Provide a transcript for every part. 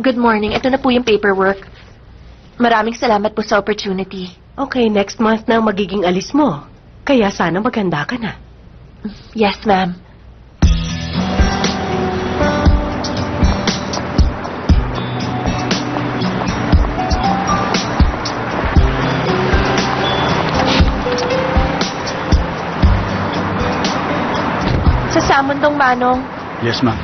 Good morning. Ito na po yung paperwork. Maraming salamat po sa opportunity. Okay, next month na ang magiging alis mo. Kaya sana maganda ka na. Yes, ma'am. Sa Samundong, Manong. Yes, ma'am.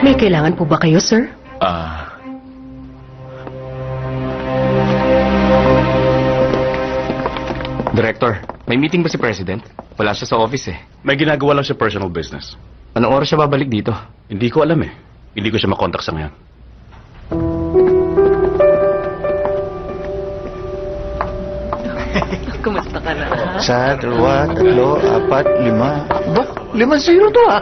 May kailangan po ba kayo, sir? Director, may meeting ba si President? Wala siya sa office eh. May ginagawa lang siya personal business. Anong oras siya babalik dito? Hindi ko alam eh. Hindi ko siya makontak sa ngayon. Kumusta ka na? Isa, dalawa, tatlo, apat, lima. Ba? 5-0 to ah.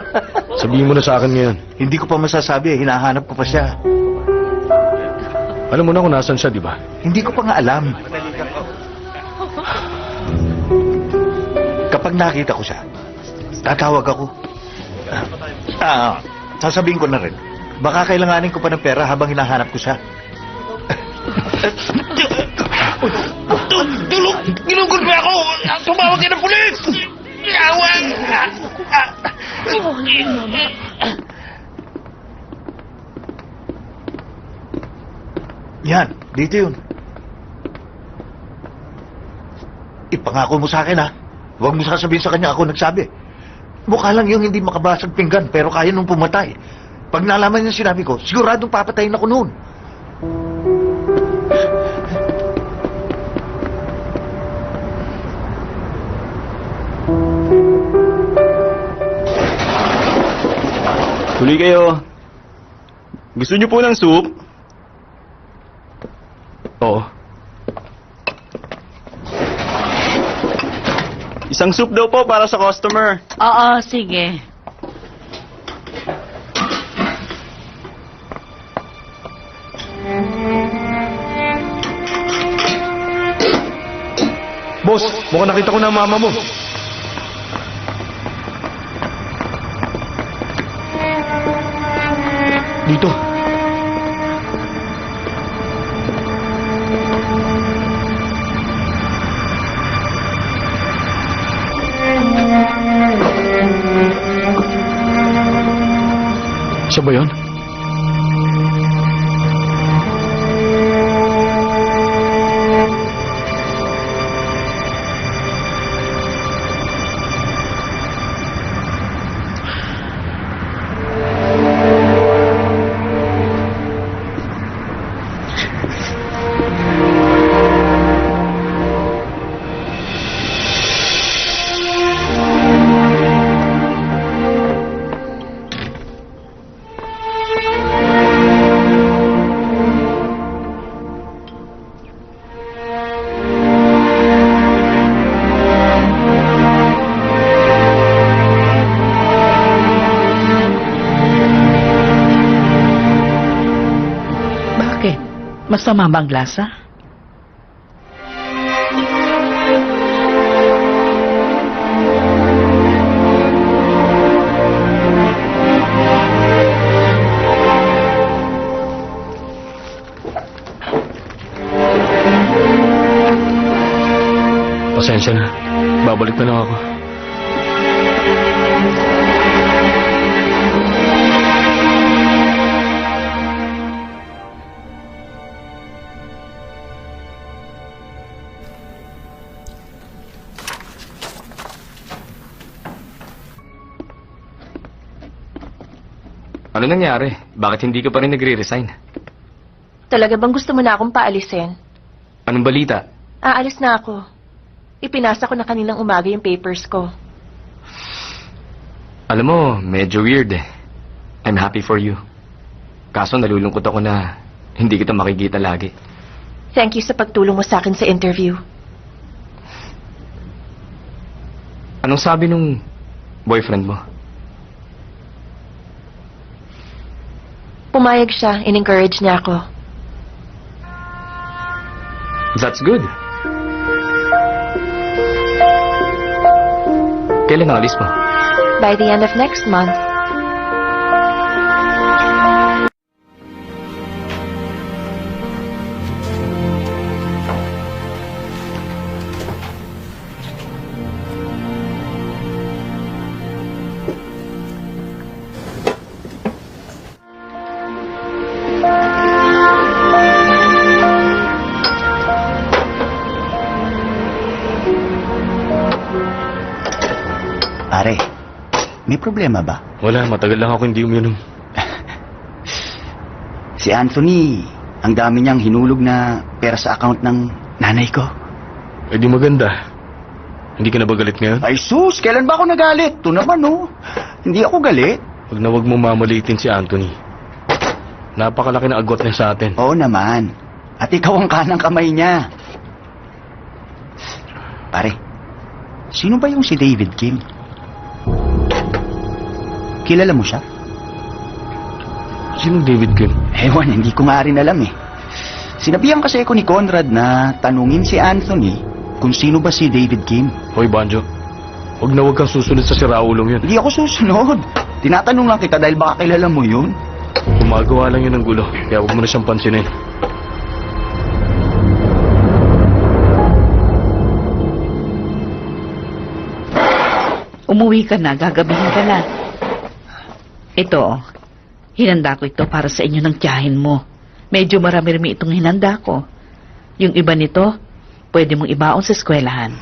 Sabihin mo na sa akin ngayon. Hindi ko pa masasabi, hinahanap ko pa siya. Alam mo na kung nasan siya, di ba? Hindi ko pa nga alam. Kapag nakita ko siya, tatawag ako. Sasabihin ko na rin. Baka kailanganin ko pa ng pera habang hinahanap ko siya. Tulong! Ginugol mo ako! Tumawag ka ng pulis! Awang! Yan, dito yun. Ipangako mo sa akin, ha? Huwag mo sasabihin sa kanya ako nagsabi. Mukha lang yung hindi makabasag pinggan, pero kaya nung pumatay. Pag nalaman yung sinabi ko, siguradong papatayin ako noon. Tuloy kayo. Gusto niyo po ng soup? Oo. Isang soup daw po para sa customer. Oo, sige. Boss, mukhang nakita ko na ang mama mo. Dito. Siya ba yun? Masama ba ang lasa? Pasensya na. Babalik na lang ako. Ano nangyari? Bakit hindi ka pa rin nagre-resign? Talaga bang gusto mo na akong paalisin? Anong balita? Aalis na ako. Ipinasa ko na kaninang umaga yung papers ko. Alam mo, medyo weird eh. I'm happy for you. Kaso nalulungkot ako na hindi kita makikita lagi. Thank you sa pagtulong mo sa akin sa interview. Anong sabi nung boyfriend mo? Pumayag siya, in-encourage niya ako. That's good. Kailan ang alis mo? By the end of next month. Pare, may problema ba? Wala, matagal lang ako hindi uminom. Si Anthony, ang dami niyang hinulog na pera sa account ng nanay ko. Eh di maganda. Hindi ka na ba galit ngayon? Ay sus, kailan ba ako nagalit? Ito naman oh. Hindi ako galit. Wag na wag mo mamalitin si Anthony. Napakalaki ng agwat niya sa atin. Oo naman. At ikaw ang kanang kamay niya. Pare, sino ba yung si David Kim? Kilala mo siya? Sino David Kim? Ewan, hindi ko nga rin alam eh. Sinabihan kasi ako ni Conrad na tanungin si Anthony kung sino ba si David Kim. Hoy, Banjo. Wag na wag kang susunod sa siraulong yun. Hindi ako susunod. Tinatanong lang kita dahil baka kilala mo yun. Gumagawa lang yun ng gulo, kaya wag mo na siyang pansinin. Umuwi ka na, gagabihin ka na. Ito, hinanda ko ito para sa inyo ng tiyahin mo. Medyo marami-rami itong hinanda ko. Yung iba nito, pwede mong ibaon sa eskwelahan.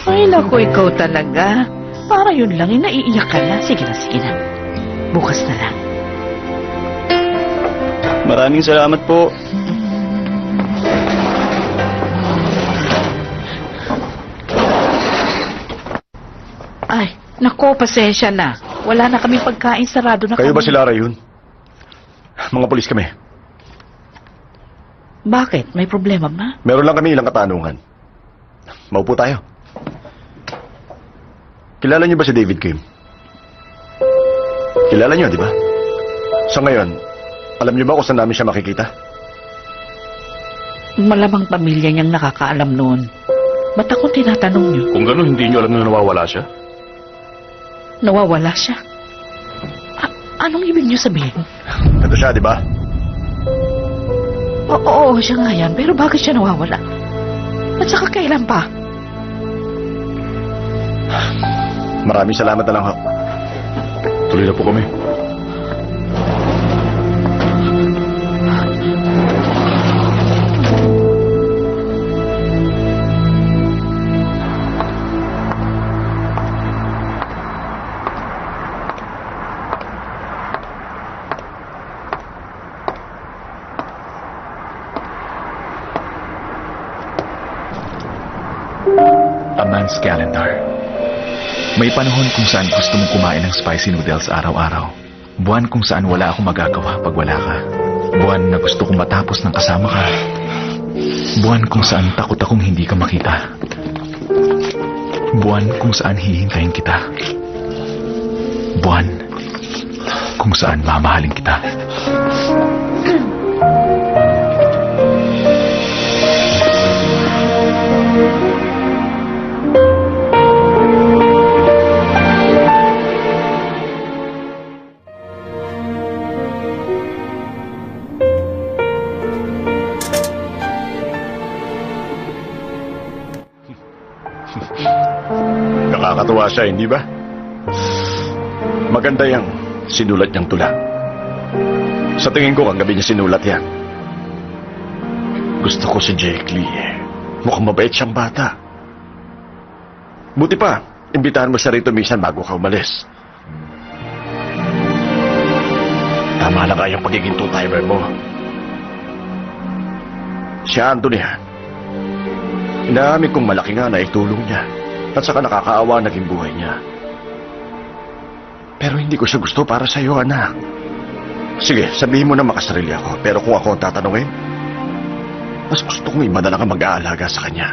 Ay, naku, ikaw talaga. Para yun lang, naiiyak ka na. Sige na. Bukas na lang. Maraming salamat po. Ay, naku, pasensya na. Wala na kaming pagkain, sarado na Kayo kami. ba si Lara yun? Mga polis kami. Bakit? May problema ba? Meron lang kami ilang katanungan. Maupo tayo. Kilala niyo ba si David Kim? Kilala niyo, di ba? Sa ngayon, alam niyo ba kung saan namin siya makikita? Malamang pamilya niyang nakakaalam noon. Ba't ako tinatanong niyo? Kung gano'n, hindi niyo alam na nawawala siya? Nawawala siya. Anong ibig niyo sabihin? Ito siya, di ba? Oo, siya nga yan. Pero bakit siya nawawala? At saka kailan pa? Maraming salamat na lang, ha. Tuloy na po kami. A man's calendar. May panahon kung saan gusto mong kumain ng spicy noodles araw-araw. Buwan kung saan wala akong magagawa pag wala ka. Buwan na gusto kong matapos ng kasama ka. Buwan kung saan takot akong hindi ka makita. Buwan kung saan hihintayin kita. Buwan kung saan mamahalin kita. Nakakatuwa siya, hindi ba? Maganda yung sinulat niyang tula. Sa tingin ko, kagabi niya sinulat yan. Gusto ko si Jake Lee. Mukhang mabait siyang bata. Buti pa, imbitahan mo siya rito minsan bago ka umalis. Tama na nga yung pagiging two-timer mo. Si Anthony, inaamin kong malaki nga na itulong niya. At saka nakakaawa naging buhay niya. Pero hindi ko siya gusto para sa iyo, anak. Sige, sabihin mo na makasarili ako. Pero kung ako ang tatanungin, mas gusto kong iba na lang ang mag-aalaga sa kanya.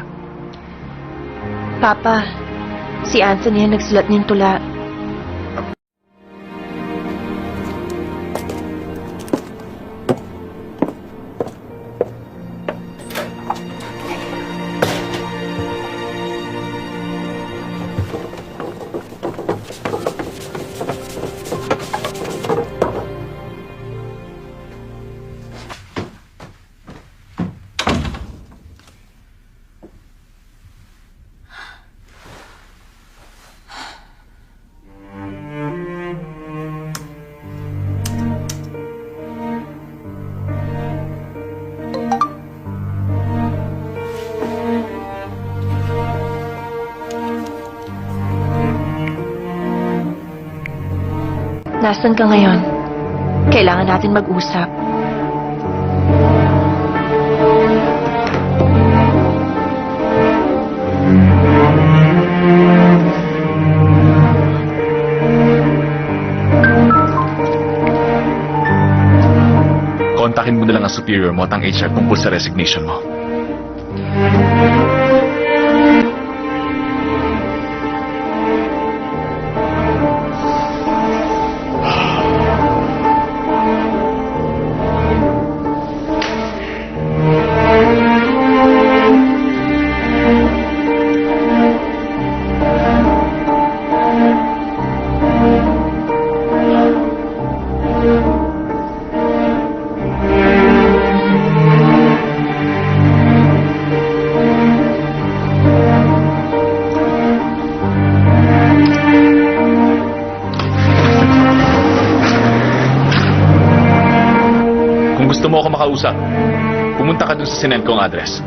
Papa, si Anthony ang nagsulat niyang tula. Nasaan ka ngayon? Kailangan natin mag-usap. Kontakin mo na lang ang superior mo at ang HR tungkol sa resignation mo. Kung gusto mo ako makausap, pumunta ka dun sa sinend kong address.